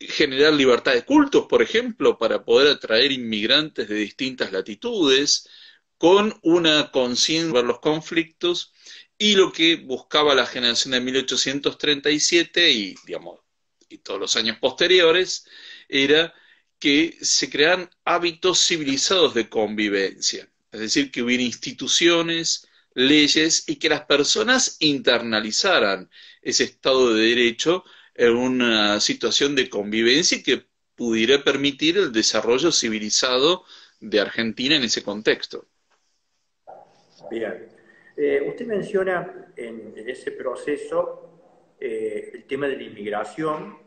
generar libertad de cultos, por ejemplo, para poder atraer inmigrantes de distintas latitudes, con una conciencia de los conflictos, y lo que buscaba la generación de 1837 y, digamos, y todos los años posteriores, era que se crearan hábitos civilizados de convivencia, es decir, que hubiera instituciones, leyes y que las personas internalizaran ese Estado de Derecho en una situación de convivencia y que pudiera permitir el desarrollo civilizado de Argentina en ese contexto. Bien. Usted menciona en ese proceso el tema de la inmigración.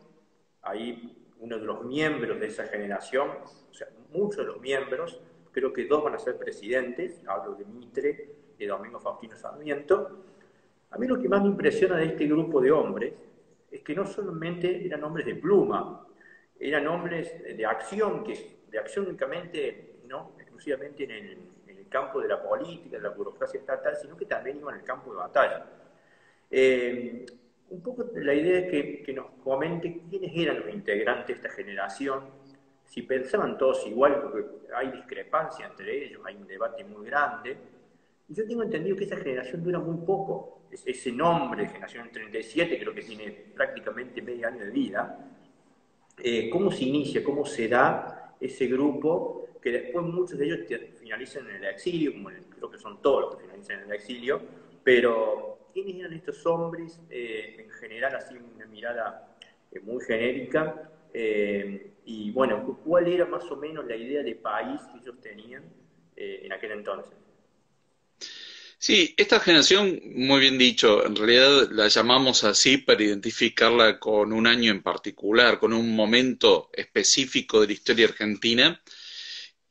Ahí uno de los miembros de esa generación, o sea, muchos de los miembros, creo que dos van a ser presidentes, hablo de Mitre y de Domingo Faustino Sarmiento. A mí lo que más me impresiona de este grupo de hombres es que no solamente eran hombres de pluma, eran hombres de acción únicamente, no exclusivamente en el campo de la política, de la burocracia estatal, sino que también iban al campo de batalla. Eh, un poco la idea es que nos comente quiénes eran los integrantes de esta generación, si pensaban todos igual, porque hay discrepancia entre ellos, hay un debate muy grande. Y yo tengo entendido que esa generación dura muy poco. Ese nombre, generación del 37, creo que tiene prácticamente medio año de vida. ¿Cómo se inicia, cómo se da ese grupo, que después muchos de ellos finalizan en el exilio, como creo que son todos los que finalizan en el exilio, pero ¿quiénes eran estos hombres? En general, así una mirada muy genérica, y bueno, ¿cuál era más o menos la idea de país que ellos tenían en aquel entonces? Sí, esta generación, muy bien dicho, en realidad la llamamos así para identificarla con un año en particular, con un momento específico de la historia argentina,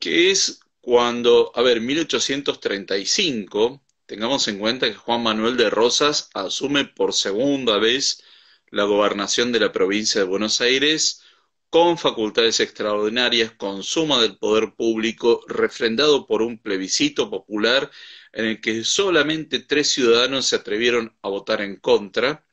que es cuando, a ver, 1835, tengamos en cuenta que Juan Manuel de Rosas asume por segunda vez la gobernación de la provincia de Buenos Aires con facultades extraordinarias, con suma del poder público, refrendado por un plebiscito popular en el que solamente 3 ciudadanos se atrevieron a votar en contra,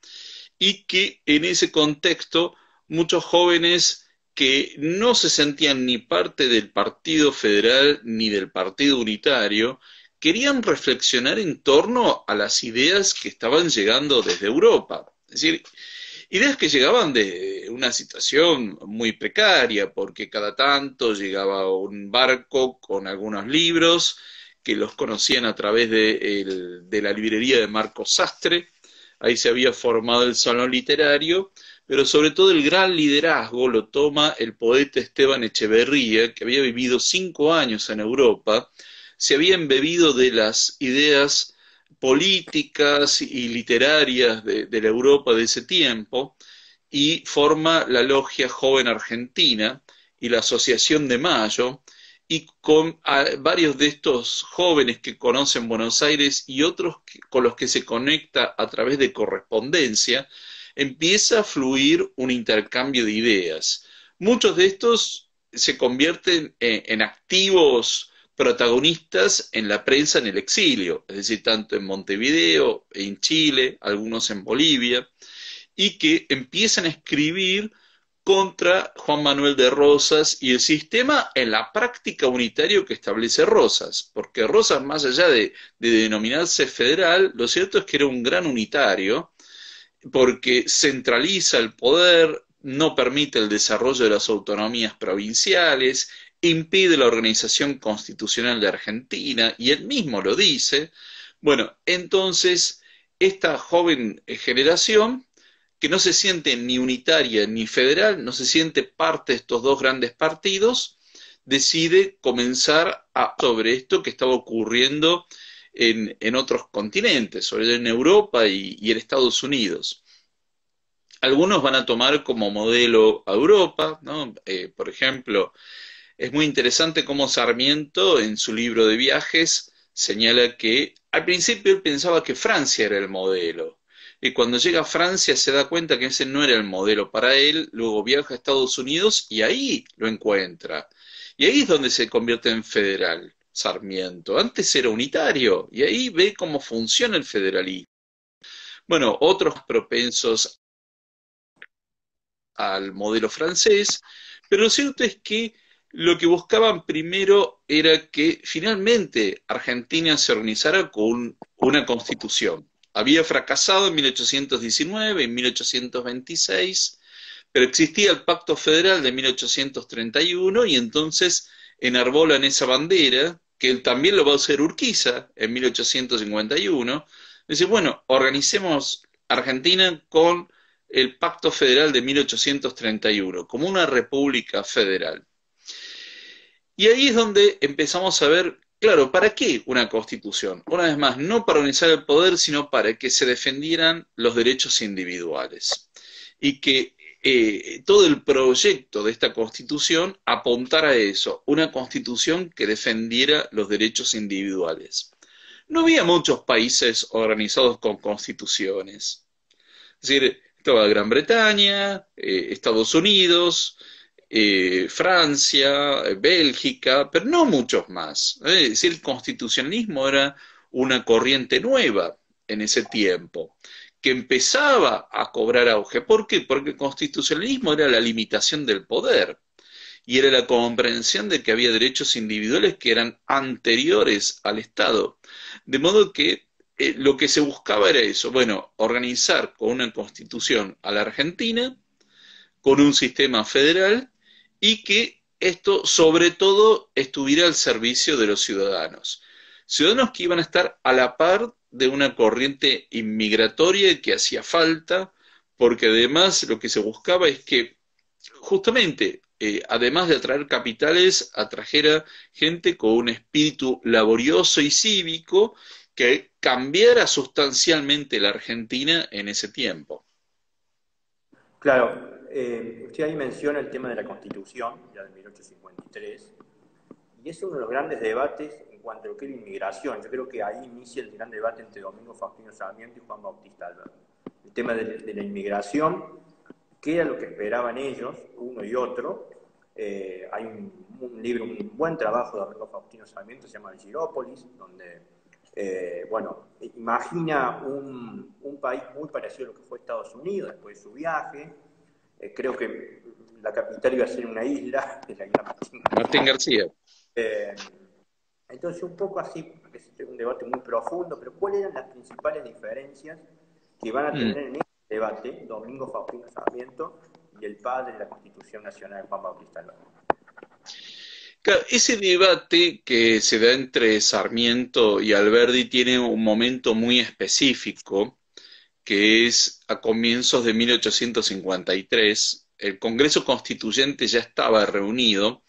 y que en ese contexto muchos jóvenes que no se sentían ni parte del Partido Federal ni del Partido Unitario, querían reflexionar en torno a las ideas que estaban llegando desde Europa. Es decir, ideas que llegaban de una situación muy precaria, porque cada tanto llegaba un barco con algunos libros que los conocían a través de la librería de Marcos Sastre. Ahí se había formado el salón literario, pero sobre todo el gran liderazgo lo toma el poeta Esteban Echeverría, que había vivido 5 años en Europa, se había embebido de las ideas políticas y literarias de la Europa de ese tiempo, y forma la Logia Joven Argentina y la Asociación de Mayo, y con varios de estos jóvenes que conocen Buenos Aires y otros con los que se conecta a través de correspondencia, empieza a fluir un intercambio de ideas. Muchos de estos se convierten en activos protagonistas en la prensa en el exilio, es decir, tanto en Montevideo, en Chile, algunos en Bolivia, y que empiezan a escribir contra Juan Manuel de Rosas y el sistema en la práctica unitario que establece Rosas, porque Rosas, más allá de denominarse federal, lo cierto es que era un gran unitario, porque centraliza el poder, no permite el desarrollo de las autonomías provinciales, impide la organización constitucional de Argentina, y él mismo lo dice. Bueno, entonces, esta joven generación, que no se siente ni unitaria ni federal, no se siente parte de estos dos grandes partidos, decide comenzar sobre esto que estaba ocurriendo en otros continentes, sobre todo en Europa y en Estados Unidos. Algunos van a tomar como modelo a Europa, ¿no? Por ejemplo, es muy interesante cómo Sarmiento, en su libro de viajes, señala que al principio él pensaba que Francia era el modelo. Y cuando llega a Francia se da cuenta que ese no era el modelo para él, luego viaja a Estados Unidos y ahí lo encuentra. Y ahí es donde se convierte en federal, Sarmiento. Antes era unitario y ahí ve cómo funciona el federalismo. Bueno, otros propensos al modelo francés, pero lo cierto es que lo que buscaban primero era que finalmente Argentina se organizara con una constitución. Había fracasado en 1819, en 1826, pero existía el Pacto Federal de 1831 y entonces enarbolan esa bandera, que él también lo va a hacer Urquiza en 1851. Dice, bueno, organicemos Argentina con el Pacto Federal de 1831, como una república federal. Y ahí es donde empezamos a ver, claro, ¿para qué una constitución? Una vez más, no para organizar el poder, sino para que se defendieran los derechos individuales. Y que todo el proyecto de esta constitución apuntara a eso, una constitución que defendiera los derechos individuales. No había muchos países organizados con constituciones. Es decir, estaba Gran Bretaña, Estados Unidos, Francia, Bélgica, pero no muchos más. Es decir, el constitucionalismo era una corriente nueva en ese tiempo, que empezaba a cobrar auge. ¿Por qué? Porque el constitucionalismo era la limitación del poder y era la comprensión de que había derechos individuales que eran anteriores al Estado. De modo que lo que se buscaba era eso, bueno, organizar con una constitución a la Argentina, con un sistema federal, y que esto sobre todo estuviera al servicio de los ciudadanos. Ciudadanos que iban a estar a la par de una corriente inmigratoria que hacía falta, porque además lo que se buscaba es que justamente, además de atraer capitales, atrajera gente con un espíritu laborioso y cívico que cambiara sustancialmente la Argentina en ese tiempo. Claro, usted ahí menciona el tema de la Constitución, ya de 1853, y es uno de los grandes debates en cuanto a lo que es la inmigración. Yo creo que ahí inicia el gran debate entre Domingo Faustino Sarmiento y Juan Bautista Alberdi. El tema de la inmigración, qué era lo que esperaban ellos, uno y otro. Hay un libro, un buen trabajo de Domingo Faustino Sarmiento, se llama El Girópolis, donde bueno, imagina un país muy parecido a lo que fue Estados Unidos después de su viaje. Creo que la capital iba a ser una isla, es la isla Martín García. Entonces, un poco así, es un debate muy profundo, pero ¿cuáles eran las principales diferencias que van a tener en este debate Domingo Faustino Sarmiento y el padre de la Constitución Nacional, Juan Bautista Alberdi? Claro, ese debate que se da entre Sarmiento y Alberdi tiene un momento muy específico, que es a comienzos de 1853. El Congreso Constituyente ya estaba reunido,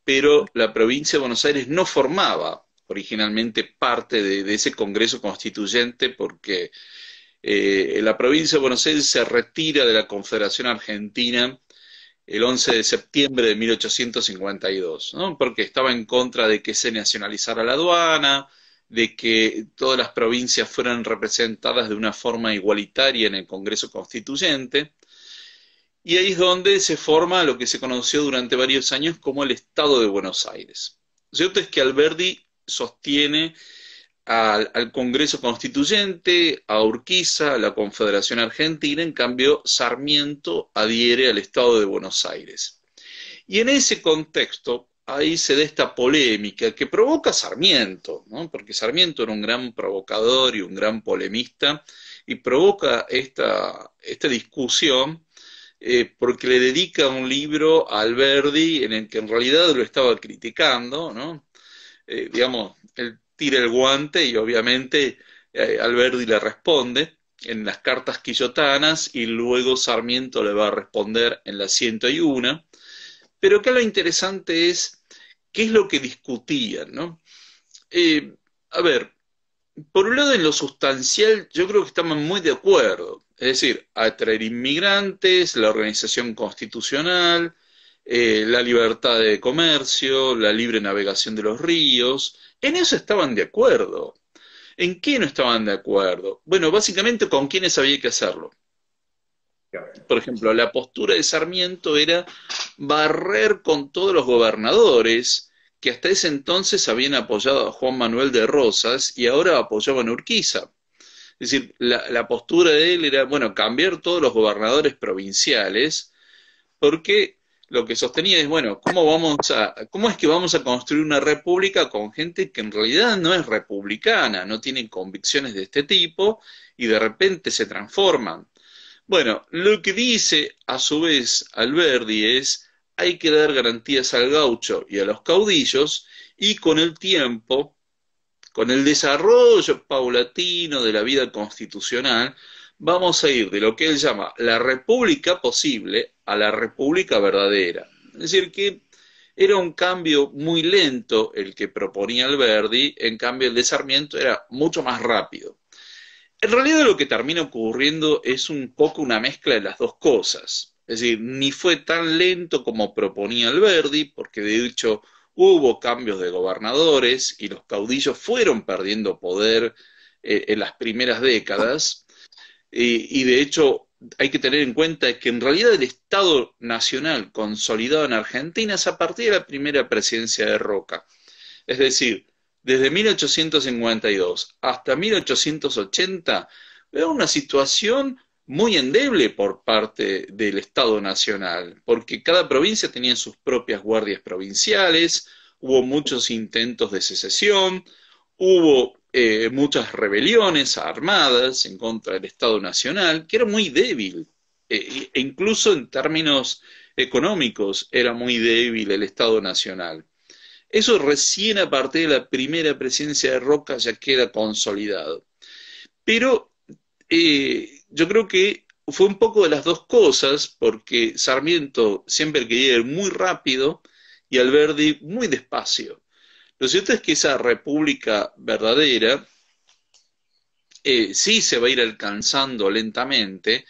pero la provincia de Buenos Aires no formaba originalmente parte de ese Congreso Constituyente porque la provincia de Buenos Aires se retira de la Confederación Argentina el 11 de septiembre de 1852, ¿no? Porque estaba en contra de que se nacionalizara la aduana, de que todas las provincias fueran representadas de una forma igualitaria en el Congreso Constituyente, y ahí es donde se forma lo que se conoció durante varios años como el Estado de Buenos Aires. Lo cierto es que Alberdi sostiene al Congreso Constituyente, a Urquiza, a la Confederación Argentina, en cambio Sarmiento adhiere al Estado de Buenos Aires. Y en ese contexto, ahí se da esta polémica que provoca Sarmiento, ¿no? Porque Sarmiento era un gran provocador y un gran polemista, y provoca esta discusión porque le dedica un libro a Alberdi en el que en realidad lo estaba criticando, ¿no? Digamos, él tira el guante y obviamente Alberdi le responde en las cartas quillotanas y luego Sarmiento le va a responder en la 101. Pero acá lo interesante es qué es lo que discutían, ¿no? A ver, por un lado en lo sustancial yo creo que estamos muy de acuerdo, es decir, atraer inmigrantes, la organización constitucional, la libertad de comercio, la libre navegación de los ríos, en eso estaban de acuerdo. ¿En qué no estaban de acuerdo? Bueno, básicamente con quiénes había que hacerlo. Por ejemplo, la postura de Sarmiento era barrer con todos los gobernadores que hasta ese entonces habían apoyado a Juan Manuel de Rosas y ahora apoyaban a Urquiza. Es decir, la postura de él era, bueno, cambiar todos los gobernadores provinciales, porque lo que sostenía es, bueno, ¿cómo es que vamos a construir una república con gente que en realidad no es republicana, no tiene convicciones de este tipo y de repente se transforman? Bueno, lo que dice a su vez Alberdi es, hay que dar garantías al gaucho y a los caudillos y con el tiempo, con el desarrollo paulatino de la vida constitucional, vamos a ir de lo que él llama la república posible a la república verdadera. Es decir, que era un cambio muy lento el que proponía Alberdi, en cambio el de Sarmiento era mucho más rápido. En realidad lo que termina ocurriendo es un poco una mezcla de las dos cosas. Es decir, ni fue tan lento como proponía Alberdi, porque de hecho hubo cambios de gobernadores y los caudillos fueron perdiendo poder en las primeras décadas. Y de hecho hay que tener en cuenta que en realidad el Estado Nacional consolidado en Argentina es a partir de la primera presidencia de Roca. Es decir, desde 1852 hasta 1880 era una situación muy endeble por parte del Estado Nacional, porque cada provincia tenía sus propias guardias provinciales, hubo muchos intentos de secesión, hubo muchas rebeliones armadas en contra del Estado Nacional, que era muy débil, e incluso en términos económicos era muy débil el Estado Nacional. Eso recién a partir de la primera presidencia de Roca ya queda consolidado. Pero yo creo que fue un poco de las dos cosas, porque Sarmiento siempre quería ir muy rápido y Alberdi muy despacio. Lo cierto es que esa república verdadera sí se va a ir alcanzando lentamente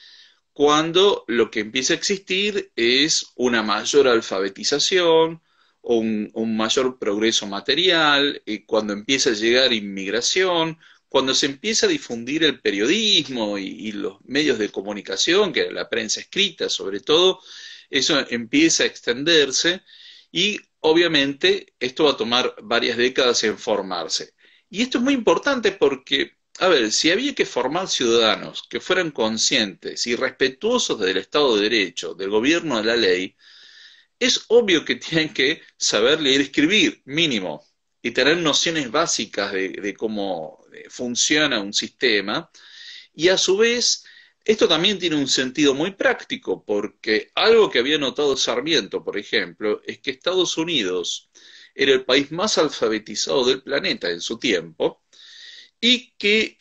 cuando lo que empieza a existir es una mayor alfabetización, un mayor progreso material, cuando empieza a llegar inmigración, cuando se empieza a difundir el periodismo y los medios de comunicación, que era la prensa escrita sobre todo, eso empieza a extenderse y obviamente esto va a tomar varias décadas en formarse. Y esto es muy importante porque, a ver, si había que formar ciudadanos que fueran conscientes y respetuosos del Estado de Derecho, del gobierno de la ley, es obvio que tienen que saber leer y escribir, mínimo, y tener nociones básicas de cómo funciona un sistema, y a su vez, esto también tiene un sentido muy práctico, porque algo que había notado Sarmiento, por ejemplo, es que Estados Unidos era el país más alfabetizado del planeta en su tiempo, y que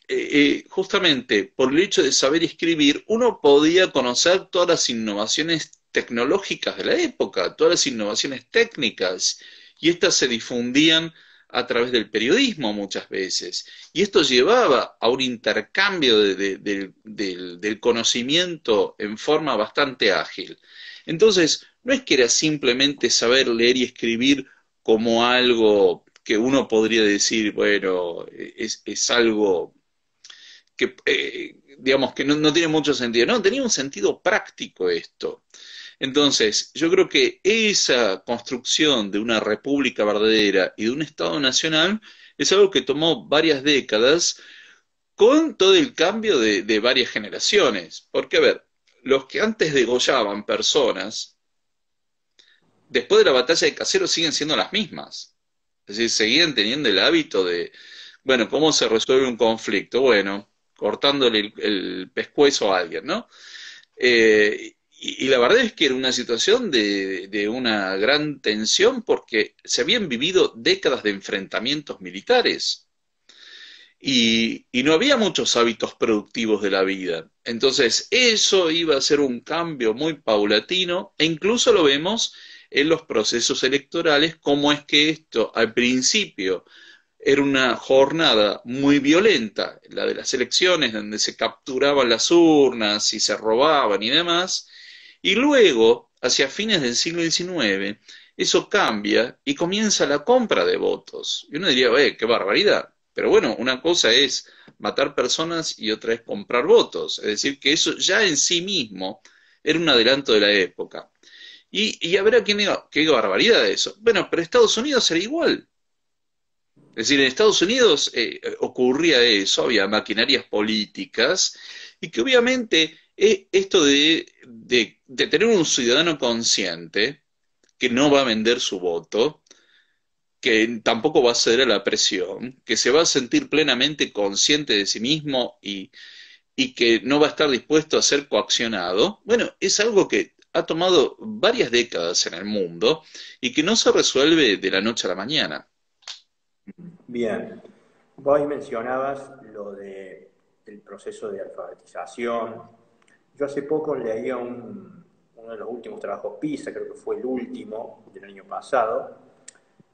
justamente por el hecho de saber escribir uno podía conocer todas las innovaciones tecnológicas de la época, todas las innovaciones técnicas, y estas se difundían a través del periodismo muchas veces. Y esto llevaba a un intercambio del conocimiento en forma bastante ágil. Entonces, no es que era simplemente saber leer y escribir como algo que uno podría decir, bueno, es algo que, digamos, que no tiene mucho sentido. No, tenía un sentido práctico esto. Entonces, yo creo que esa construcción de una república verdadera y de un Estado nacional es algo que tomó varias décadas con todo el cambio de varias generaciones. Porque, a ver, los que antes degollaban personas, después de la batalla de Caseros siguen siendo las mismas. Es decir, seguían teniendo el hábito de, bueno, ¿cómo se resuelve un conflicto? Bueno, cortándole el pescuezo a alguien, ¿no? Y la verdad es que era una situación de una gran tensión porque se habían vivido décadas de enfrentamientos militares y no había muchos hábitos productivos de la vida. Entonces, eso iba a ser un cambio muy paulatino e incluso lo vemos en los procesos electorales, cómo es que esto al principio era una jornada muy violenta, la de las elecciones, donde se capturaban las urnas y se robaban y demás, y luego, hacia fines del siglo XIX, eso cambia y comienza la compra de votos. Y uno diría, qué barbaridad. Pero bueno, una cosa es matar personas y otra es comprar votos. Es decir, que eso ya en sí mismo era un adelanto de la época. Y habrá quien diga, qué barbaridad eso. Bueno, pero Estados Unidos era igual. Es decir, en Estados Unidos ocurría eso, había maquinarias políticas y que obviamente esto de tener un ciudadano consciente que no va a vender su voto, que tampoco va a ceder a la presión, que se va a sentir plenamente consciente de sí mismo y que no va a estar dispuesto a ser coaccionado, bueno, es algo que ha tomado varias décadas en el mundo y que no se resuelve de la noche a la mañana. Bien, vos mencionabas el proceso de alfabetización. Yo hace poco leía uno de los últimos trabajos PISA, creo que fue el último del año pasado,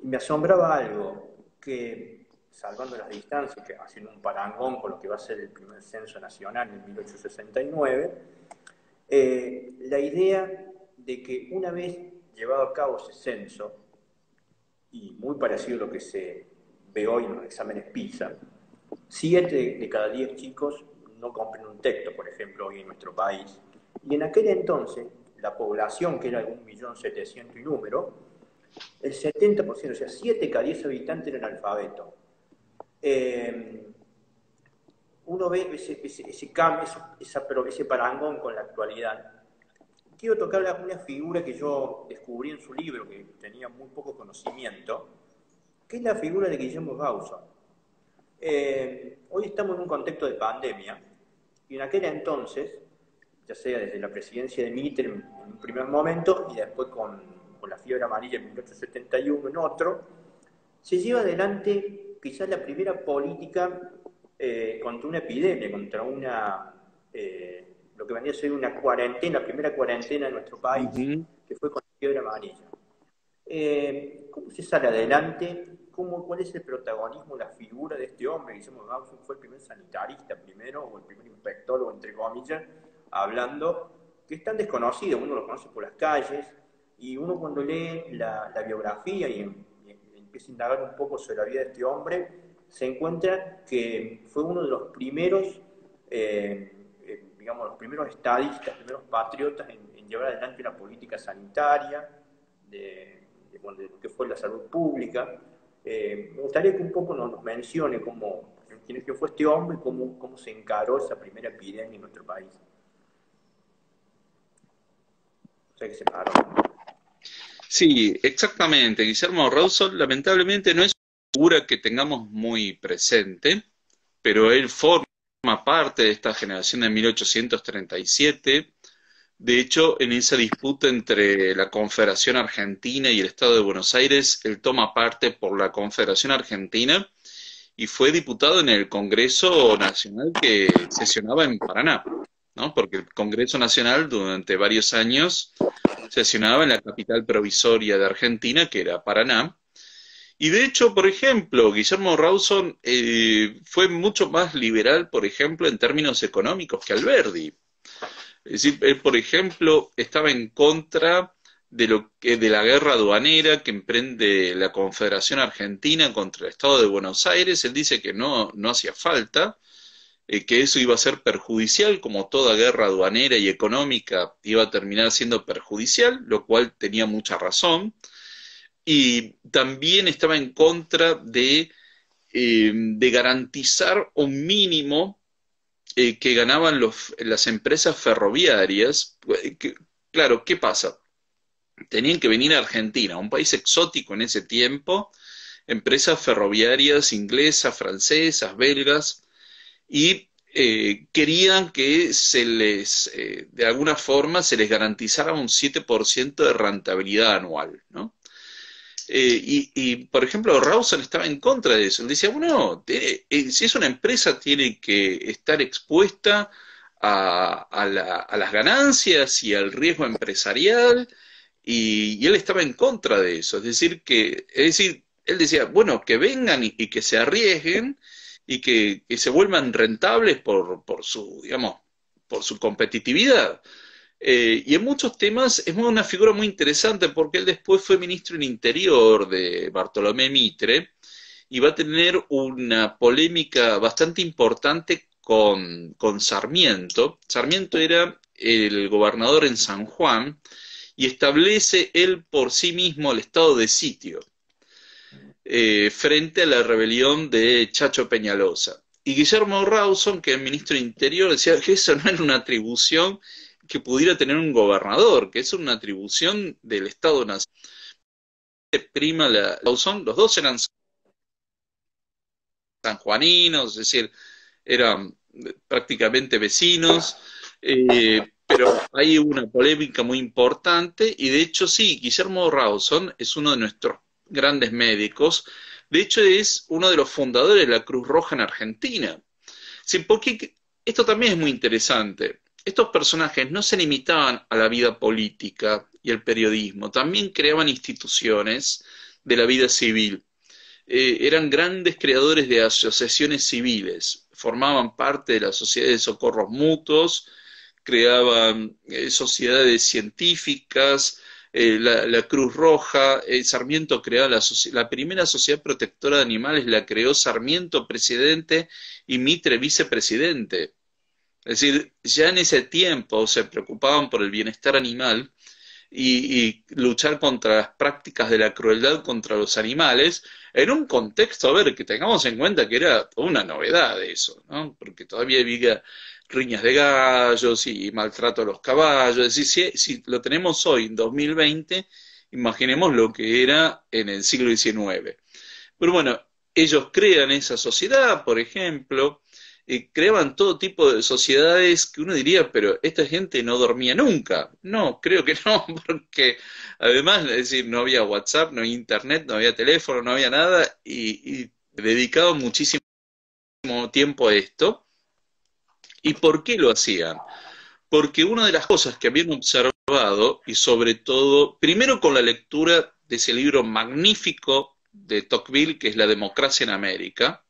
y me asombraba algo, que salvando las distancias, que haciendo un parangón con lo que va a ser el primer censo nacional en 1869, la idea de que una vez llevado a cabo ese censo, y muy parecido a lo que se ve hoy en los exámenes PISA, 7 de cada 10 chicos no comprenden un texto, por ejemplo, hoy en nuestro país. Y en aquel entonces, la población, que era de 1.700.000 y número, el 70%, o sea, 7 de cada 10 habitantes eran analfabetos. Uno ve ese cambio, ese parangón con la actualidad. Quiero tocar una figura que yo descubrí en su libro, que tenía muy poco conocimiento, que es la figura de Guillermo Rawson. Hoy estamos en un contexto de pandemia, y en aquel entonces, ya sea desde la presidencia de Mitre en un primer momento, y después con la fiebre amarilla en 1871 en otro, se lleva adelante quizás la primera política contra una epidemia, contra lo que venía a ser una cuarentena, la primera cuarentena en nuestro país, Ujú. que fue con la fiebre amarilla. ¿Cómo se sale adelante? ¿Cuál es el protagonismo, la figura de este hombre? Guillermo Rawson fue el primer sanitarista primero, o el primer infectólogo, entre comillas, hablando, que es tan desconocido, uno lo conoce por las calles, y uno cuando lee la biografía y empieza a indagar un poco sobre la vida de este hombre, se encuentra que fue uno de los primeros, digamos, los primeros estadistas, primeros patriotas en llevar adelante una política sanitaria, de lo que fue la salud pública. Me gustaría que un poco nos mencione quién fue este hombre y cómo se encaró esa primera epidemia en nuestro país. O sea que se paró. Sí, exactamente. Guillermo Rawson lamentablemente no es una figura que tengamos muy presente, pero él forma parte de esta generación de 1837. De hecho, en esa disputa entre la Confederación Argentina y el Estado de Buenos Aires, él toma parte por la Confederación Argentina y fue diputado en el Congreso Nacional que sesionaba en Paraná, ¿no? Porque el Congreso Nacional durante varios años sesionaba en la capital provisoria de Argentina, que era Paraná. Y de hecho, por ejemplo, Guillermo Rawson fue mucho más liberal, por ejemplo, en términos económicos que Alberdi. Es decir, él, por ejemplo, estaba en contra de la guerra aduanera que emprende la Confederación Argentina contra el Estado de Buenos Aires. Él dice que no hacía falta, que eso iba a ser perjudicial, como toda guerra aduanera y económica iba a terminar siendo perjudicial, lo cual tenía mucha razón. Y también estaba en contra de garantizar un mínimo que ganaban las empresas ferroviarias. Claro, ¿qué pasa? Tenían que venir a Argentina, un país exótico en ese tiempo, empresas ferroviarias inglesas, francesas, belgas, y querían que de alguna forma, se les garantizara un 7% de rentabilidad anual, ¿no? Por ejemplo, Rawson estaba en contra de eso. Él decía, bueno, si es una empresa, tiene que estar expuesta a las ganancias y al riesgo empresarial, y él estaba en contra de eso. Es decir, él decía, bueno, que vengan y que se arriesguen y que se vuelvan rentables por su, digamos, por su competitividad. Y en muchos temas es una figura muy interesante porque él después fue ministro en Interior de Bartolomé Mitre y va a tener una polémica bastante importante con Sarmiento. Sarmiento era el gobernador en San Juan y establece él por sí mismo el estado de sitio frente a la rebelión de Chacho Peñalosa. Y Guillermo Rawson, que es el ministro del Interior, decía que eso no era una atribución que pudiera tener un gobernador, que es una atribución del Estado Nacional. Prima Rawson, los dos eran sanjuaninos, es decir, eran prácticamente vecinos, pero hay una polémica muy importante y de hecho sí, Guillermo Rawson es uno de nuestros grandes médicos, de hecho es uno de los fundadores de la Cruz Roja en Argentina. Sí, porque esto también es muy interesante. Estos personajes no se limitaban a la vida política y el periodismo, también creaban instituciones de la vida civil. Eran grandes creadores de asociaciones civiles, formaban parte de la Sociedad de Socorros Mutuos, creaban sociedades científicas, la Cruz Roja, Sarmiento creó la primera sociedad protectora de animales, la creó Sarmiento presidente y Mitre vicepresidente. Es decir, ya en ese tiempo se preocupaban por el bienestar animal y luchar contra las prácticas de la crueldad contra los animales, en un contexto, a ver, que tengamos en cuenta que era una novedad eso, ¿no? Porque todavía había riñas de gallos y maltrato a los caballos, es decir, si lo tenemos hoy en 2020, imaginemos lo que era en el siglo XIX. Pero bueno, ellos crean esa sociedad, por ejemplo, creaban todo tipo de sociedades que uno diría, pero esta gente no dormía nunca. No, creo que no, porque además, es decir, no había WhatsApp, no había internet, no había teléfono, no había nada, y dedicaban muchísimo tiempo a esto. ¿Y por qué lo hacían? Porque una de las cosas que habían observado, y sobre todo, primero con la lectura de ese libro magnífico de Tocqueville, que es La democracia en América,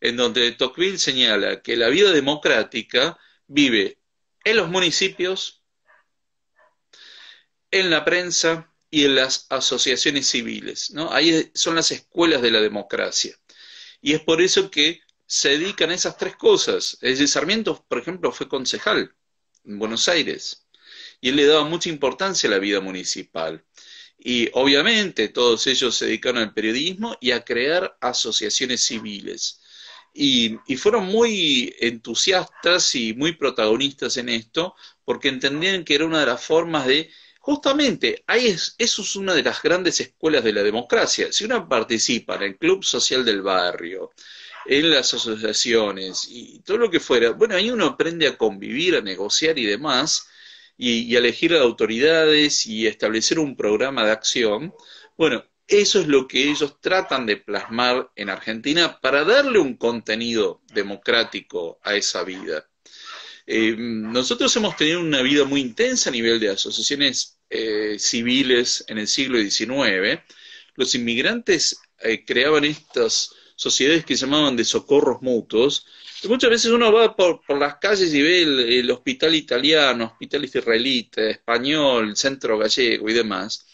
en donde Tocqueville señala que la vida democrática vive en los municipios, en la prensa y en las asociaciones civiles, ¿no? Ahí son las escuelas de la democracia. Y es por eso que se dedican a esas tres cosas. Es decir, Sarmiento, por ejemplo, fue concejal en Buenos Aires y él le daba mucha importancia a la vida municipal. Y obviamente todos ellos se dedicaron al periodismo y a crear asociaciones civiles. Y fueron muy entusiastas y muy protagonistas en esto, porque entendían que era una de las formas de, justamente, eso es una de las grandes escuelas de la democracia. Si uno participa en el club social del barrio, en las asociaciones y todo lo que fuera, bueno, ahí uno aprende a convivir, a negociar y demás, y a elegir autoridades y establecer un programa de acción. Bueno, eso es lo que ellos tratan de plasmar en Argentina para darle un contenido democrático a esa vida. Nosotros hemos tenido una vida muy intensa a nivel de asociaciones civiles en el siglo XIX. Los inmigrantes creaban estas sociedades que se llamaban de socorros mutuos. Y muchas veces uno va por las calles y ve el hospital italiano, hospital israelita, español, centro gallego y demás.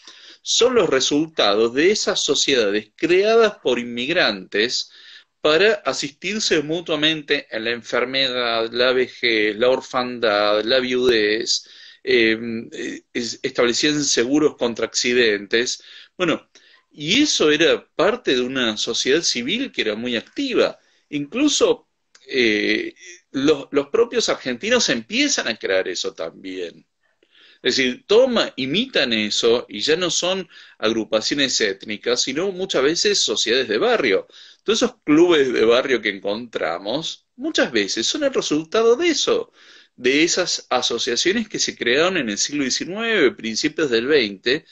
Son los resultados de esas sociedades creadas por inmigrantes para asistirse mutuamente en la enfermedad, la vejez, la orfandad, la viudez, establecían seguros contra accidentes. Bueno, y eso era parte de una sociedad civil que era muy activa. Incluso los propios argentinos empiezan a crear eso también. Es decir, imitan eso y ya no son agrupaciones étnicas, sino muchas veces sociedades de barrio. Todos esos clubes de barrio que encontramos, muchas veces son el resultado de eso, de esas asociaciones que se crearon en el siglo XIX, principios del XX,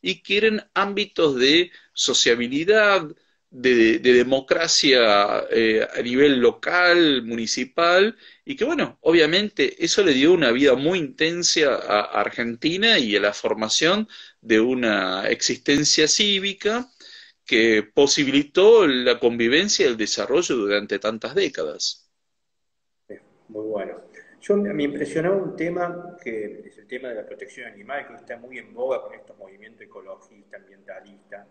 y que eran ámbitos de sociabilidad, de democracia a nivel local, municipal, y que bueno, obviamente eso le dio una vida muy intensa a Argentina y a la formación de una existencia cívica que posibilitó la convivencia y el desarrollo durante tantas décadas. Muy bueno. Me impresionaba un tema que es el tema de la protección animal, que está muy en boga con estos movimientos ecologistas, ambientalistas,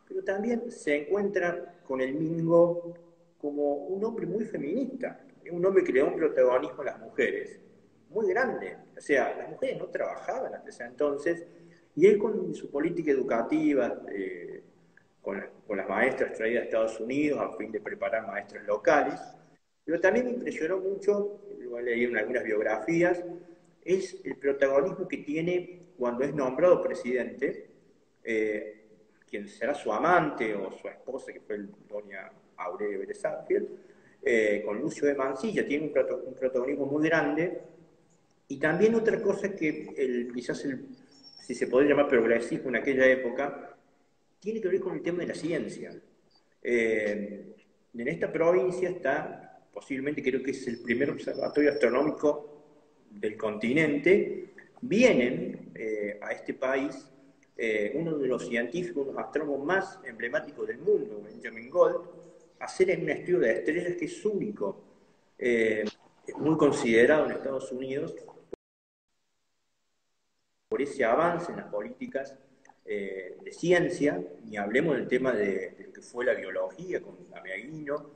pero también se encuentra con el Mingo como un hombre muy feminista, un hombre que le da un protagonismo a las mujeres muy grande. O sea, las mujeres no trabajaban hasta ese entonces, y él con su política educativa, con las maestras traídas de Estados Unidos a fin de preparar maestros locales, Pero también me impresionó mucho, lo leí en algunas biografías, es el protagonismo que tiene cuando es nombrado presidente, quien será su amante o su esposa, que fue doña Aurelia Vélez Arfield, con Lucio de Mansilla, tiene un protagonismo muy grande. Y también otra cosa que quizás si se podría llamar progresismo en aquella época, tiene que ver con el tema de la ciencia. En esta provincia está, posiblemente creo que es el primer observatorio astronómico del continente. Vienen a este país uno de los científicos, unos astrónomos más emblemáticos del mundo, Benjamin Gold, a hacer un estudio de estrellas que es único. Es muy considerado en Estados Unidos por ese avance en las políticas de ciencia, ni hablemos del tema de lo que fue la biología con Ameghino.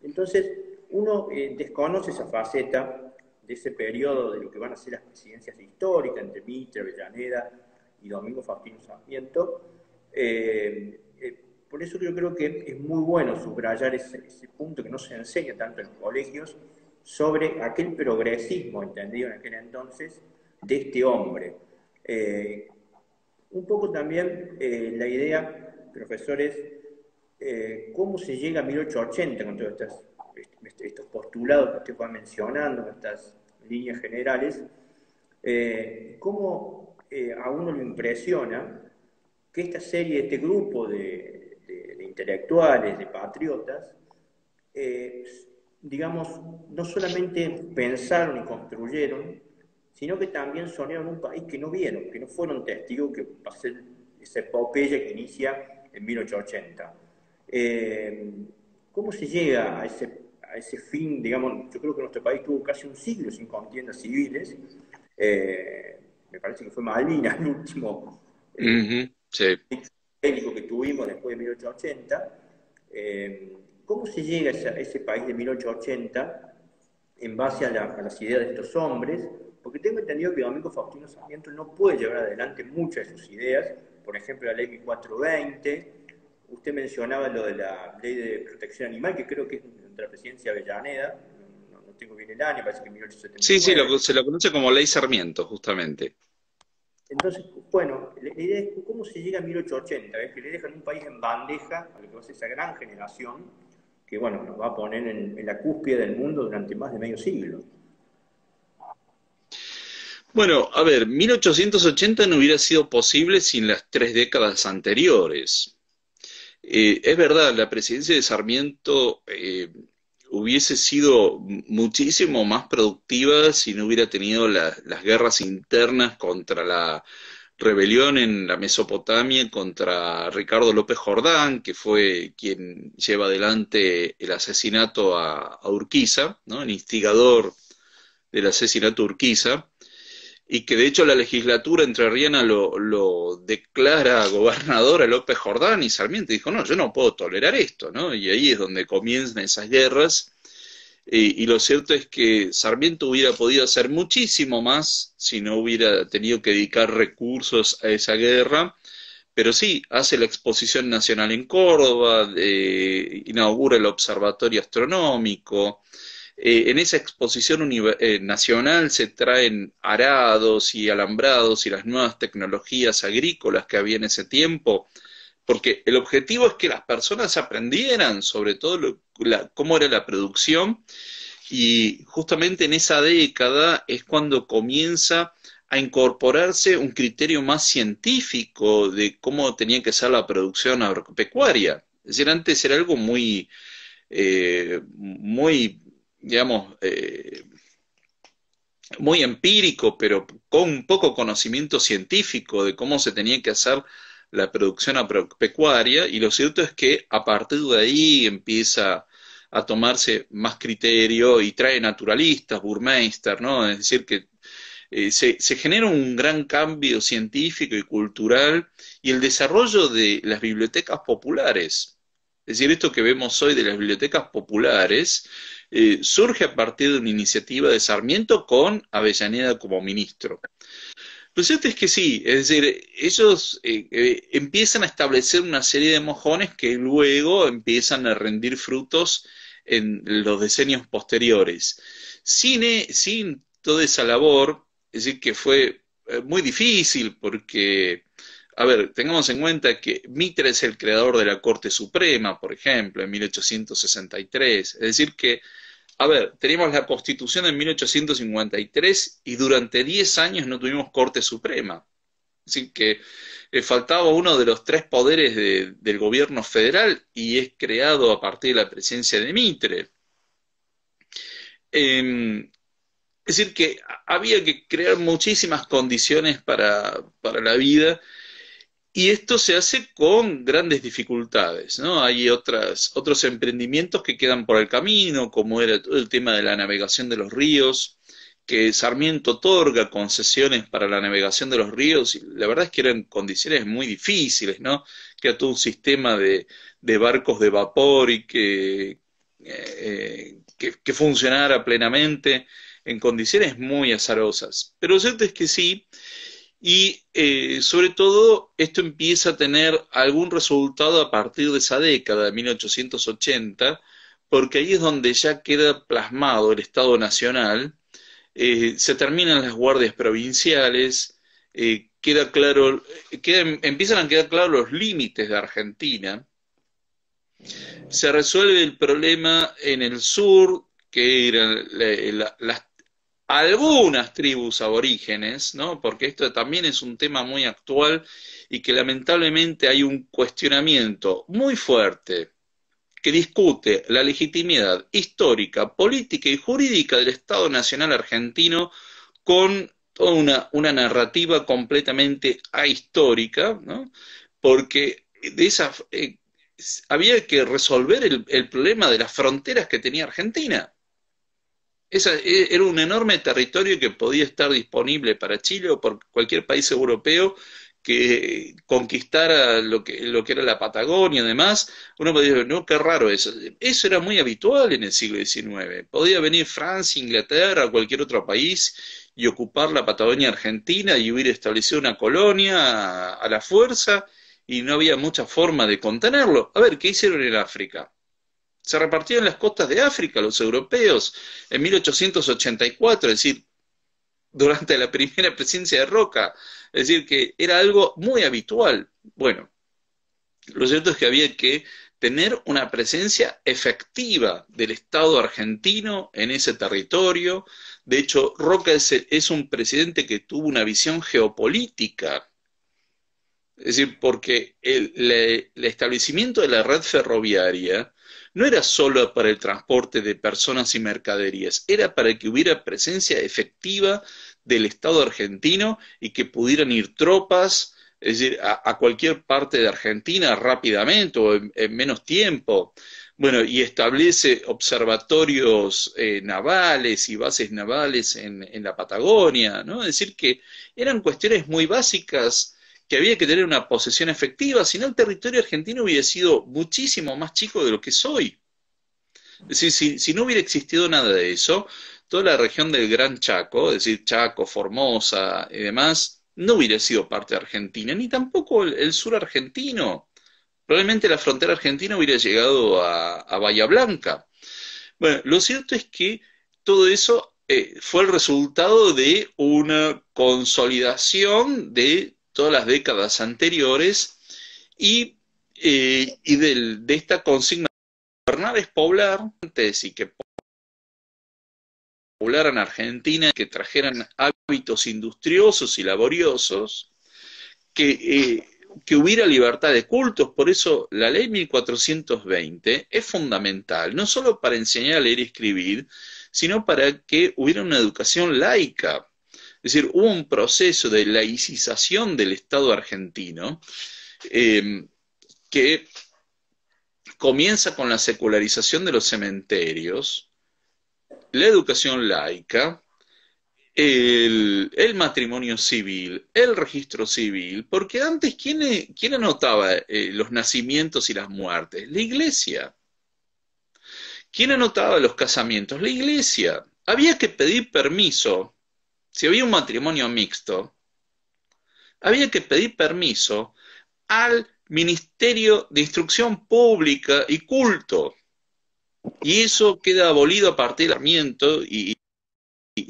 Entonces, uno desconoce esa faceta de ese periodo de lo que van a ser las presidencias históricas entre Mitre, Avellaneda y Domingo Faustino Sarmiento. Por eso yo creo que es muy bueno subrayar ese punto que no se enseña tanto en los colegios sobre aquel progresismo entendido en aquel entonces de este hombre. Un poco también la idea, profesores, cómo se llega a 1880 con todos estos postulados que usted va mencionando, estas líneas generales, cómo a uno le impresiona que esta serie, este grupo de intelectuales, de patriotas, digamos, no solamente pensaron y construyeron, sino que también soñaron un país que no vieron, que no fueron testigos, que va a ser esa epopeya que inicia en 1880. ¿Cómo se llega a ese fin? Digamos, yo creo que nuestro país tuvo casi un siglo sin contiendas civiles. Me parece que fue Malvinas el último sí. bélico que tuvimos después de 1880. ¿Cómo se llega a ese país de 1880 en base a las ideas de estos hombres? Porque tengo entendido que Domingo Faustino Sarmiento no puede llevar adelante muchas de sus ideas, por ejemplo la ley 1420, usted mencionaba lo de la ley de protección animal, que creo que es de la presidencia de Avellaneda, no tengo bien el año, parece que 1879. Sí, se lo conoce como ley Sarmiento, justamente. Entonces, bueno, la idea es cómo se llega a 1880, que le dejan un país en bandeja a lo que va a ser esa gran generación que, bueno, nos va a poner en la cúspide del mundo durante más de medio siglo. Bueno, a ver, 1880 no hubiera sido posible sin las 3 décadas anteriores. Es verdad, la presidencia de Sarmiento hubiese sido muchísimo más productiva si no hubiera tenido las guerras internas contra la rebelión en la Mesopotamia contra Ricardo López Jordán, que fue quien lleva adelante el asesinato a Urquiza, ¿no? El instigador del asesinato a Urquiza, y que de hecho la legislatura entrerriana lo declara gobernador a López Jordán, y Sarmiento dijo, no, yo no puedo tolerar esto, ¿no? Y ahí es donde comienzan esas guerras, y lo cierto es que Sarmiento hubiera podido hacer muchísimo más si no hubiera tenido que dedicar recursos a esa guerra, pero sí, hace la exposición nacional en Córdoba, inaugura el observatorio astronómico. En esa exposición nacional se traen arados y alambrados y las nuevas tecnologías agrícolas que había en ese tiempo, porque el objetivo es que las personas aprendieran sobre todo cómo era la producción, y justamente en esa década es cuando comienza a incorporarse un criterio más científico de cómo tenía que ser la producción agropecuaria. Es decir, antes era algo muy digamos, muy empírico, pero con poco conocimiento científico de cómo se tenía que hacer la producción agropecuaria, y lo cierto es que a partir de ahí empieza a tomarse más criterio y trae naturalistas, Burmeister, ¿no? Es decir, que se genera un gran cambio científico y cultural, y el desarrollo de las bibliotecas populares. Es decir, esto que vemos hoy de las bibliotecas populares surge a partir de una iniciativa de Sarmiento con Avellaneda como ministro. Lo cierto es que sí, es decir, ellos empiezan a establecer una serie de mojones que luego empiezan a rendir frutos en los decenios posteriores. Sin toda esa labor, es decir, que fue muy difícil porque, a ver, tengamos en cuenta que Mitre es el creador de la Corte Suprema, por ejemplo, en 1863. Es decir, que, a ver, teníamos la Constitución en 1853 y durante 10 años no tuvimos Corte Suprema. Es decir, que faltaba uno de los tres poderes del gobierno federal y es creado a partir de la presencia de Mitre. Eh, es decir, que había que crear muchísimas condiciones para la vida y esto se hace con grandes dificultades, ¿no? Hay otros emprendimientos que quedan por el camino, como era todo el tema de la navegación de los ríos, que Sarmiento otorga concesiones para la navegación de los ríos, y la verdad es que eran condiciones muy difíciles, ¿no? Que era todo un sistema de barcos de vapor y que funcionara plenamente en condiciones muy azarosas. Pero lo cierto es que sí, y sobre todo esto empieza a tener algún resultado a partir de esa década de 1880, porque ahí es donde ya queda plasmado el Estado Nacional, se terminan las guardias provinciales, queda claro, empiezan a quedar claros los límites de Argentina, se resuelve el problema en el sur, que eran algunas tribus aborígenes, ¿no? Porque esto también es un tema muy actual y que lamentablemente hay un cuestionamiento muy fuerte que discute la legitimidad histórica, política y jurídica del Estado Nacional argentino con toda una narrativa completamente ahistórica, ¿no? Porque de esa, había que resolver el problema de las fronteras que tenía Argentina. Era un enorme territorio que podía estar disponible para Chile o por cualquier país europeo que conquistara lo que era la Patagonia y demás. Uno podía decir, no, qué raro eso. Eso era muy habitual en el siglo XIX. Podía venir Francia, Inglaterra, cualquier otro país y ocupar la Patagonia Argentina y hubiera establecido una colonia a la fuerza y no había mucha forma de contenerlo. A ver, ¿qué hicieron en África? Se repartían las costas de África, los europeos, en 1884, es decir, durante la primera presidencia de Roca, es decir, que era algo muy habitual. Bueno, lo cierto es que había que tener una presencia efectiva del Estado argentino en ese territorio. De hecho, Roca es un presidente que tuvo una visión geopolítica, es decir, porque el establecimiento de la red ferroviaria no era solo para el transporte de personas y mercaderías, era para que hubiera presencia efectiva del Estado argentino y que pudieran ir tropas, es decir, a cualquier parte de Argentina rápidamente o en menos tiempo. Bueno, y establece observatorios navales y bases navales en la Patagonia, ¿no? Es decir, que eran cuestiones muy básicas que había que tener una posesión efectiva, si no el territorio argentino hubiera sido muchísimo más chico de lo que es hoy. Es decir, si no hubiera existido nada de eso, toda la región del Gran Chaco, es decir, Chaco, Formosa y demás, no hubiera sido parte de Argentina, ni tampoco el sur argentino. Probablemente la frontera argentina hubiera llegado a Bahía Blanca. Bueno, lo cierto es que todo eso fue el resultado de una consolidación de todas las décadas anteriores y de esta consigna de gobernar es poblar antes y que poblaran Argentina, que trajeran hábitos industriosos y laboriosos, que hubiera libertad de cultos. Por eso la ley 1420 es fundamental, no solo para enseñar a leer y escribir, sino para que hubiera una educación laica. Es decir, hubo un proceso de laicización del Estado argentino que comienza con la secularización de los cementerios, la educación laica, el matrimonio civil, el registro civil, porque antes, ¿quién anotaba los nacimientos y las muertes? La iglesia. ¿Quién anotaba los casamientos? La iglesia. Había que pedir permiso. Si había un matrimonio mixto, había que pedir permiso al Ministerio de Instrucción Pública y Culto. Y eso queda abolido a partir del Sarmiento y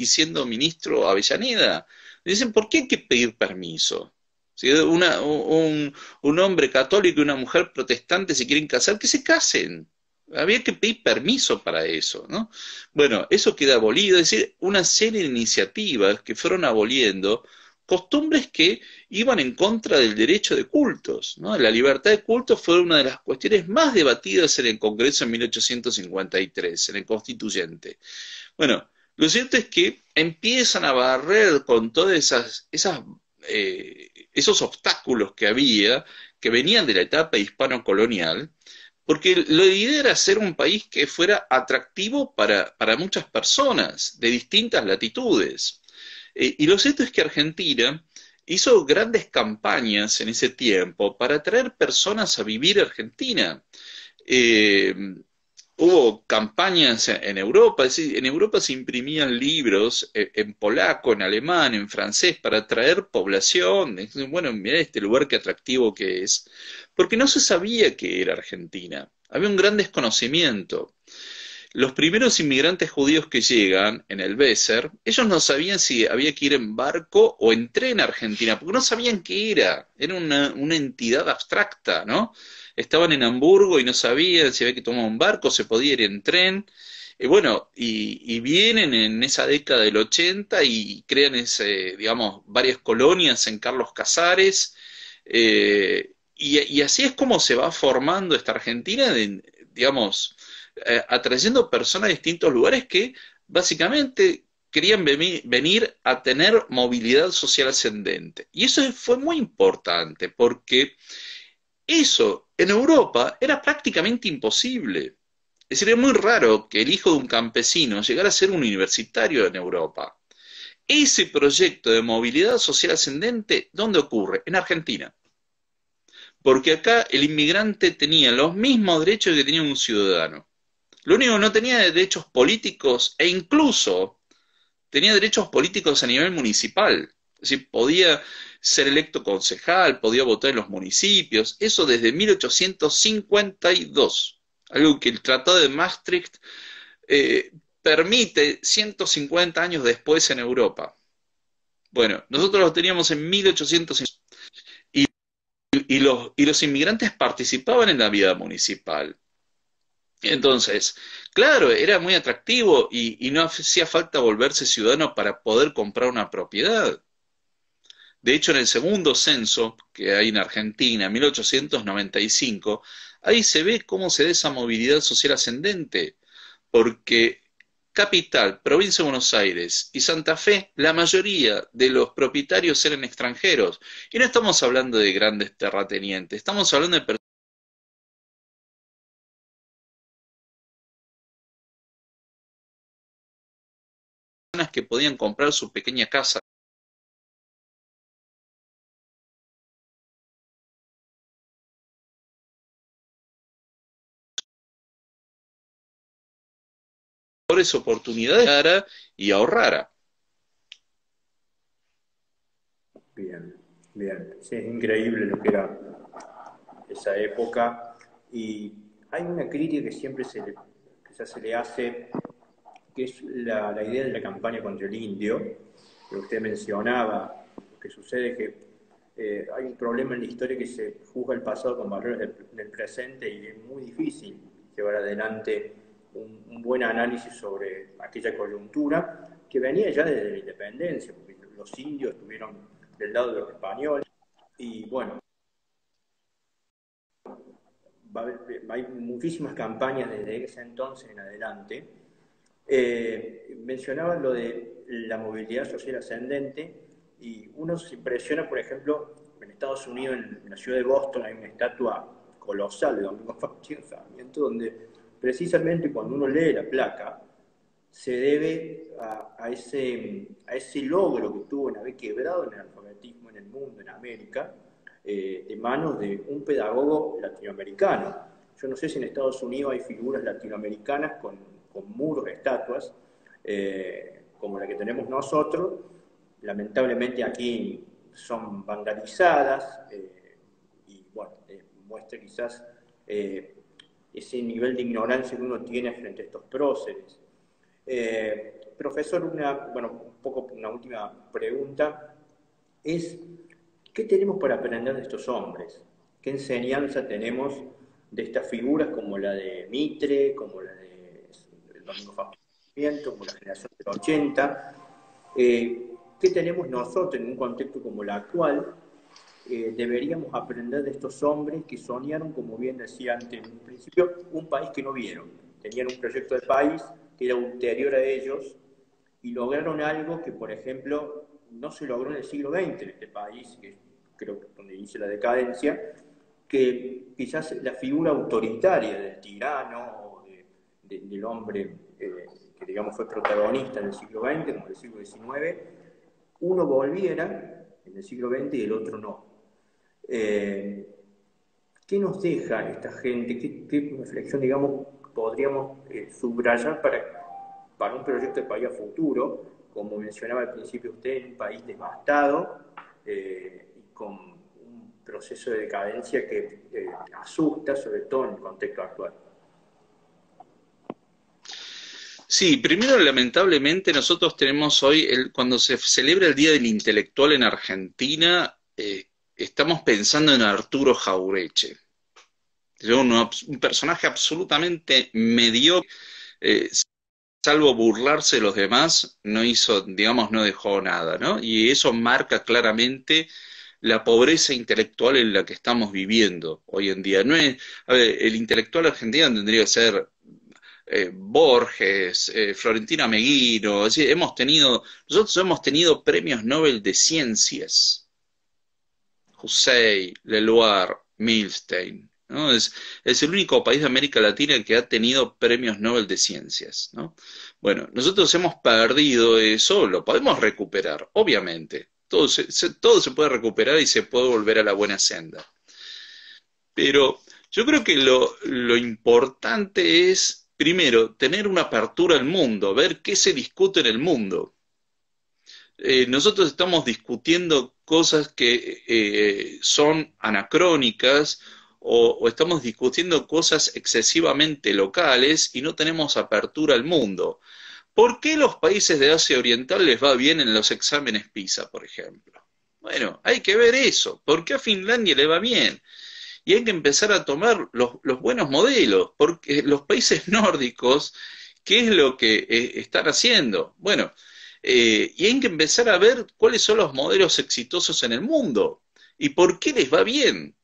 siendo ministro Avellaneda. Dicen, ¿por qué hay que pedir permiso? Si un hombre católico y una mujer protestante se quieren casar, que se casen. Había que pedir permiso para eso, ¿no? Bueno, eso queda abolido, es decir, una serie de iniciativas que fueron aboliendo costumbres que iban en contra del derecho de cultos, ¿no? La libertad de cultos fue una de las cuestiones más debatidas en el Congreso en 1853, en el Constituyente. Bueno, lo cierto es que empiezan a barrer con todas esos obstáculos que había, que venían de la etapa hispano-colonial, porque la idea era ser un país que fuera atractivo para muchas personas de distintas latitudes. Y lo cierto es que Argentina hizo grandes campañas en ese tiempo para atraer personas a vivir a Argentina. Eh, Hubo campañas en Europa, es decir, en Europa se imprimían libros en polaco, en alemán, en francés, para atraer población. Bueno, mirá este lugar qué atractivo que es, porque no se sabía que era Argentina. Había un gran desconocimiento. Los primeros inmigrantes judíos que llegan en el Weser, ellos no sabían si había que ir en barco o en tren a Argentina, porque no sabían qué era una entidad abstracta, ¿no? Estaban en Hamburgo y no sabían si había que tomar un barco, se podía ir en tren. Bueno, y vienen en esa década del 80 y crean digamos, varias colonias en Carlos Casares, y así es como se va formando esta Argentina, digamos, atrayendo personas de distintos lugares que básicamente querían venir a tener movilidad social ascendente. Y eso fue muy importante porque eso en Europa era prácticamente imposible. Es decir, es muy raro que el hijo de un campesino llegara a ser un universitario en Europa. Ese proyecto de movilidad social ascendente, ¿dónde ocurre? En Argentina. Porque acá el inmigrante tenía los mismos derechos que tenía un ciudadano. Lo único que no tenía derechos políticos e incluso tenía derechos políticos a nivel municipal. Es decir, podía ser electo concejal, podía votar en los municipios, eso desde 1852, algo que el Tratado de Maastricht permite 150 años después en Europa. Bueno, nosotros lo teníamos en 1850 y los inmigrantes participaban en la vida municipal. Entonces, claro, era muy atractivo y no hacía falta volverse ciudadano para poder comprar una propiedad. De hecho, en el segundo censo que hay en Argentina, 1895, ahí se ve cómo se da esa movilidad social ascendente, porque Capital, Provincia de Buenos Aires y Santa Fe, la mayoría de los propietarios eran extranjeros. Y no estamos hablando de grandes terratenientes, estamos hablando de personas que podían comprar su pequeña casa mejores oportunidades y ahorrara. Bien, bien. Sí, es increíble lo que era esa época. Y hay una crítica que siempre quizás se le hace, que es la idea de la campaña contra el indio, que usted mencionaba. Lo que sucede es que hay un problema en la historia que se juzga el pasado con valores del presente y es muy difícil llevar adelante un buen análisis sobre aquella coyuntura que venía ya desde la independencia, porque los indios estuvieron del lado de los españoles y bueno, hay muchísimas campañas desde ese entonces en adelante. Mencionaban lo de la movilidad social ascendente y uno se impresiona, por ejemplo, en Estados Unidos, en la ciudad de Boston, hay una estatua colosal de Domingo Faustino Sarmiento, donde precisamente cuando uno lee la placa, se debe a ese logro que tuvo en haber quebrado en el alfabetismo en el mundo, en América, de manos de un pedagogo latinoamericano. Yo no sé si en Estados Unidos hay figuras latinoamericanas con muros, estatuas, como la que tenemos nosotros. Lamentablemente aquí son vandalizadas y bueno, muestra quizás ese nivel de ignorancia que uno tiene frente a estos próceres. Profesor, un poco una última pregunta es, ¿qué tenemos para aprender de estos hombres? ¿Qué enseñanza tenemos de estas figuras como la de Mitre, como la de Domingo Faustino, como la generación del 80? ¿Qué tenemos nosotros en un contexto como el actual? Deberíamos aprender de estos hombres que soñaron, como bien decía antes en un principio, un país que no vieron. Tenían un proyecto de país que era ulterior a ellos y lograron algo que, por ejemplo, no se logró en el siglo XX en este país, que creo que es donde inicia la decadencia, que quizás la figura autoritaria del tirano o del hombre que digamos fue protagonista en el siglo XX, como en el siglo XIX, uno volviera en el siglo XX y el otro no. ¿Qué nos deja esta gente? ¿Qué reflexión, digamos, podríamos subrayar para un proyecto de país a futuro, como mencionaba al principio usted, en un país devastado y con un proceso de decadencia que asusta, sobre todo en el contexto actual? Sí, primero, lamentablemente, nosotros tenemos hoy, cuando se celebra el Día del Intelectual en Argentina, estamos pensando en Arturo Jaureche. Un personaje absolutamente mediocre, eh, salvo burlarse de los demás, no hizo, digamos, no dejó nada, ¿no? Y eso marca claramente la pobreza intelectual en la que estamos viviendo hoy en día. No es, a ver, el intelectual argentino tendría que ser Borges, Florentina Meguino, es decir, nosotros hemos tenido premios Nobel de ciencias, Hussein, Leloir, Milstein, ¿no? Es el único país de América Latina que ha tenido premios Nobel de ciencias, ¿no? Bueno, nosotros hemos perdido eso, lo podemos recuperar, obviamente. Todo se puede recuperar y se puede volver a la buena senda. Pero yo creo que lo importante es, primero, tener una apertura al mundo, ver qué se discute en el mundo. Nosotros estamos discutiendo cosas que son anacrónicas o estamos discutiendo cosas excesivamente locales y no tenemos apertura al mundo. ¿Por qué los países de Asia Oriental les va bien en los exámenes PISA, por ejemplo? Bueno, hay que ver eso. ¿Por qué a Finlandia le va bien? Y hay que empezar a tomar los buenos modelos, porque los países nórdicos, ¿qué es lo que están haciendo? Bueno, y hay que empezar a ver cuáles son los modelos exitosos en el mundo y por qué les va bien.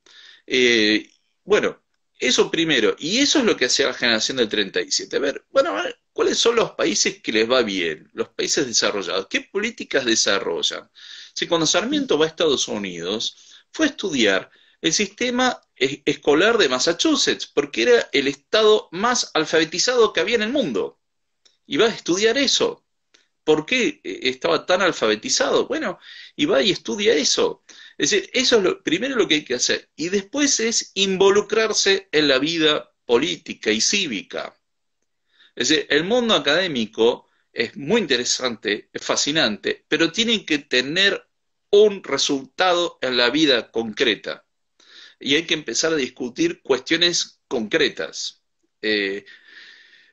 Eh, bueno, eso primero, y eso es lo que hacía la generación del 37. A ver, ¿cuáles son los países que les va bien? Los países desarrollados. ¿Qué políticas desarrollan? Si cuando Sarmiento va a Estados Unidos, fue a estudiar el sistema escolar de Massachusetts, porque era el estado más alfabetizado que había en el mundo. Y va a estudiar eso. ¿Por qué estaba tan alfabetizado? Bueno, y va y estudia eso. Es decir, eso es primero lo que hay que hacer. Y después es involucrarse en la vida política y cívica. Es decir, el mundo académico es muy interesante, es fascinante, pero tiene que tener un resultado en la vida concreta. Y hay que empezar a discutir cuestiones concretas. Es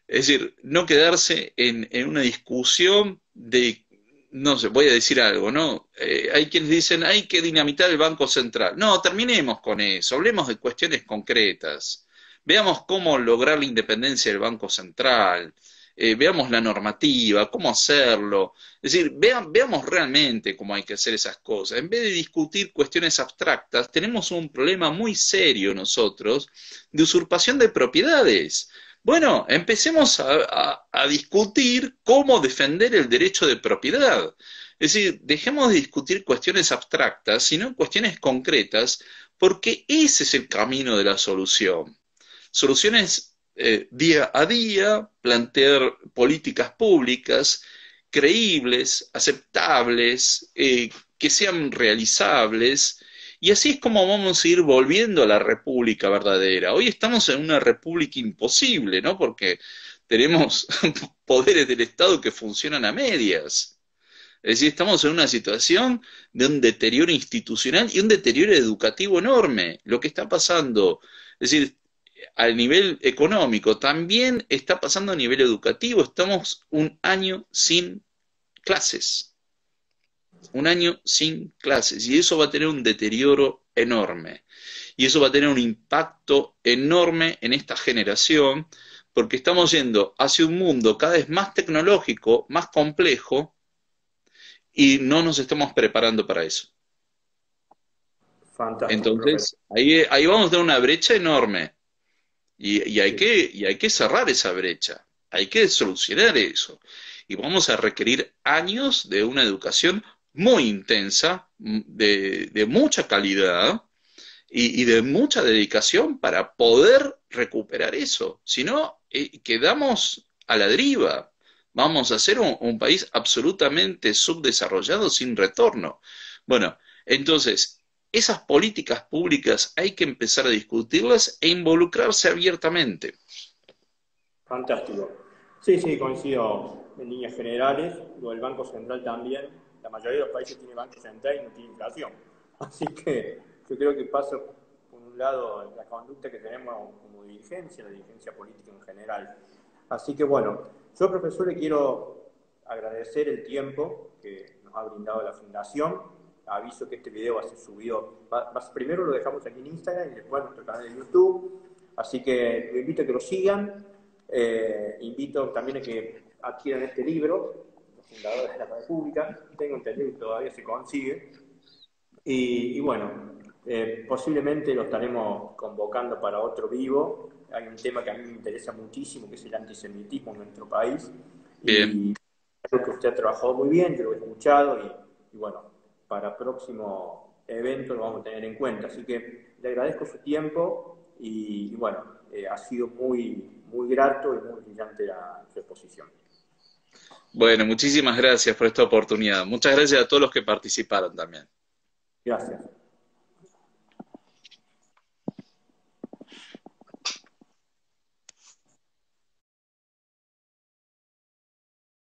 decir, no quedarse en una discusión de, no sé, voy a decir algo, ¿no? Hay quienes dicen, hay que dinamitar el Banco Central. No, terminemos con eso, hablemos de cuestiones concretas. Veamos cómo lograr la independencia del Banco Central, veamos la normativa, cómo hacerlo. Es decir, veamos realmente cómo hay que hacer esas cosas. En vez de discutir cuestiones abstractas, tenemos un problema muy serio nosotros de usurpación de propiedades. Bueno, empecemos a discutir cómo defender el derecho de propiedad. Es decir, dejemos de discutir cuestiones abstractas, sino cuestiones concretas, porque ese es el camino de la solución. Soluciones día a día, plantear políticas públicas creíbles, aceptables, que sean realizables, y así es como vamos a ir volviendo a la república verdadera. Hoy estamos en una república imposible, ¿no? Porque tenemos poderes del Estado que funcionan a medias. Es decir, estamos en una situación de un deterioro institucional y un deterioro educativo enorme. Lo que está pasando, es decir, a nivel económico, también está pasando a nivel educativo. Estamos un año sin clases, un año sin clases, y eso va a tener un deterioro enorme. Y eso va a tener un impacto enorme en esta generación, porque estamos yendo hacia un mundo cada vez más tecnológico, más complejo, y no nos estamos preparando para eso. Fantástico, profesor. Entonces, ahí vamos a tener una brecha enorme. Y hay Sí, y hay que cerrar esa brecha, hay que solucionar eso. Y vamos a requerir años de una educación muy intensa, de mucha calidad y de mucha dedicación para poder recuperar eso. Si no, quedamos a la deriva. Vamos a ser un país absolutamente subdesarrollado sin retorno. Bueno, entonces, esas políticas públicas hay que empezar a discutirlas e involucrarse abiertamente. fantástico. Sí, sí, coincido en líneas generales. Lo del Banco Central también. La mayoría de los países tiene Banco Central y no tiene inflación. Así que yo creo que pasa, por un lado, la conducta que tenemos como dirigencia, la dirigencia política en general. Así que bueno, yo, profesor, le quiero agradecer el tiempo que nos ha brindado la Fundación. Aviso que este video va a ser subido, primero lo dejamos aquí en Instagram y después en nuestro canal de YouTube. Así que lo invito a que lo sigan. Invito también a que adquieran este libro, Los Fundadores de la República. Tengo entendido que todavía se consigue. Y bueno, posiblemente lo estaremos convocando para otro vivo. Hay un tema que a mí me interesa muchísimo, que es el antisemitismo en nuestro país. Bien. Y creo que usted ha trabajado muy bien, yo lo he escuchado y bueno, para próximo evento lo vamos a tener en cuenta. Así que le agradezco su tiempo y bueno, ha sido muy grato y muy brillante su exposición. Bueno, muchísimas gracias por esta oportunidad. Muchas gracias a todos los que participaron también. Gracias.